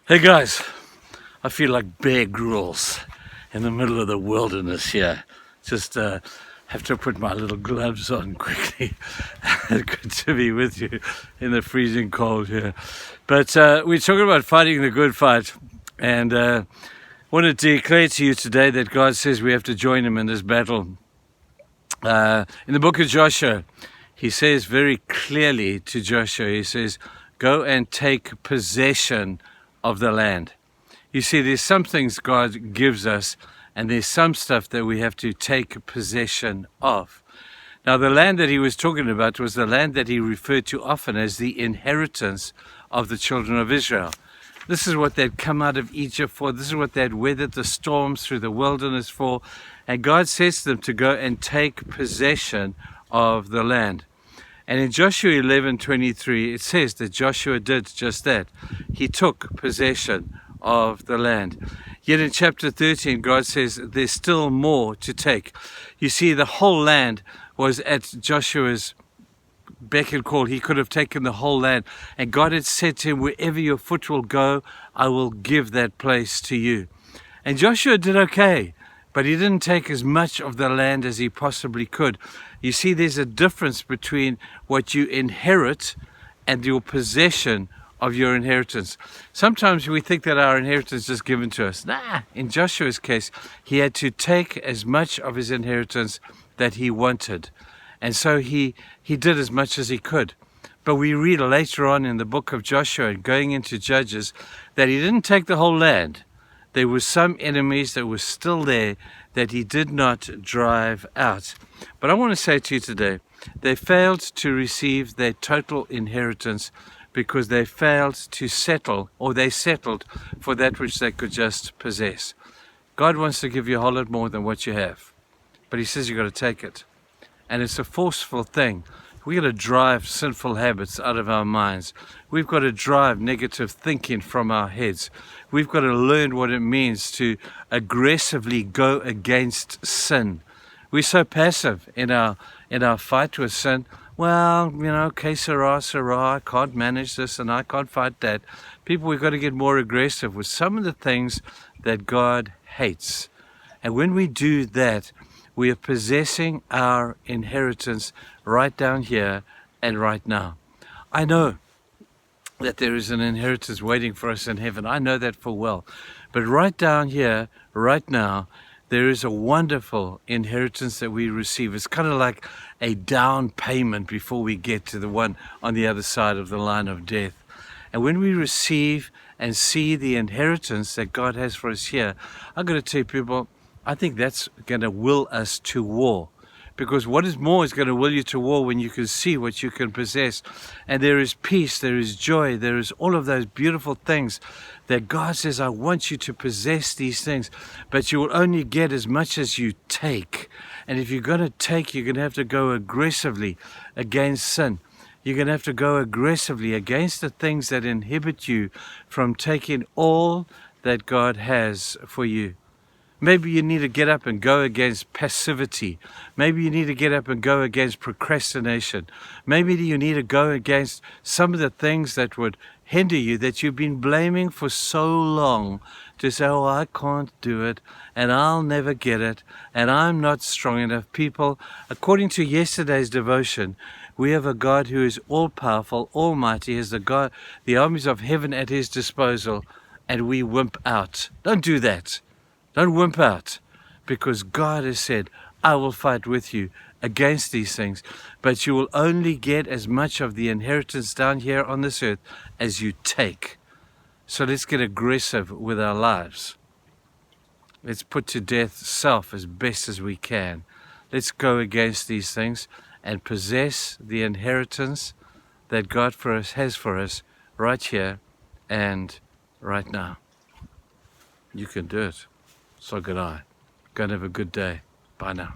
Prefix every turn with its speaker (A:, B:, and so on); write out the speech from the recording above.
A: Hey guys, I feel like Bear Grylls in the middle of the wilderness here. Just have to put my little gloves on quickly. Good to be with you in the freezing cold here. But we're talking about fighting the good fight, and want to declare to you today that God says we have to join him in this battle. In the book of Joshua, he says very clearly to Joshua, he says, go and take possession of the land. You see, there's some things God gives us, and there's some stuff that we have to take possession of. Now, the land that he was talking about was the land that he referred to often as the inheritance of the children of Israel. This is what they'd come out of Egypt for. This is what they'd weathered the storms through the wilderness for. And God says to them to go and take possession of the land. And in Joshua 11:23, it says that Joshua did just that. He took possession of the land. Yet in chapter 13, God says there's still more to take. You see, the whole land was at Joshua's beck and call. He could have taken the whole land. And God had said to him, wherever your foot will go, I will give that place to you. And Joshua did okay, but he didn't take as much of the land as he possibly could. You see, there's a difference between what you inherit and your possession of your inheritance. Sometimes we think that our inheritance is given to us. Nah, in Joshua's case, he had to take as much of his inheritance that he wanted. And so he did as much as he could. But we read later on in the book of Joshua, going into Judges, that he didn't take the whole land. There were some enemies that were still there that he did not drive out. But I want to say to you today, they failed to receive their total inheritance because they failed to settle, or they settled for that which they could just possess. God wants to give you a whole lot more than what you have, but he says you've got to take it. And it's a forceful thing. We've got to drive sinful habits out of our minds. We've got to drive negative thinking from our heads. We've got to learn what it means to aggressively go against sin. We're so passive in our fight with sin. Well, que sera, I can't manage this and I can't fight that. People, we've got to get more aggressive with some of the things that God hates. And when we do that, we are possessing our inheritance right down here and right now. I know that there is an inheritance waiting for us in heaven. I know that full well. But right down here, right now, there is a wonderful inheritance that we receive. It's kind of like a down payment before we get to the one on the other side of the line of death. And when we receive and see the inheritance that God has for us here, I'm going to tell you people, I think that's going to will us to war. Because what is more is going to will you to war when you can see what you can possess. And there is peace, there is joy, there is all of those beautiful things that God says, I want you to possess these things. But you will only get as much as you take. And if you're going to take, you're going to have to go aggressively against sin. You're going to have to go aggressively against the things that inhibit you from taking all that God has for you. Maybe you need to get up and go against passivity. Maybe you need to get up and go against procrastination. Maybe you need to go against some of the things that would hinder you, that you've been blaming for so long, to say, oh, I can't do it, and I'll never get it, and I'm not strong enough. People, according to yesterday's devotion, we have a God who is all-powerful, almighty, has the armies of heaven at his disposal, and we wimp out. Don't do that. Don't wimp out, because God has said, I will fight with you against these things, but you will only get as much of the inheritance down here on this earth as you take. So let's get aggressive with our lives. Let's put to death self as best as we can. Let's go against these things and possess the inheritance that God has for us right here and right now. You can do it. So could I. Go and have a good day. Bye now.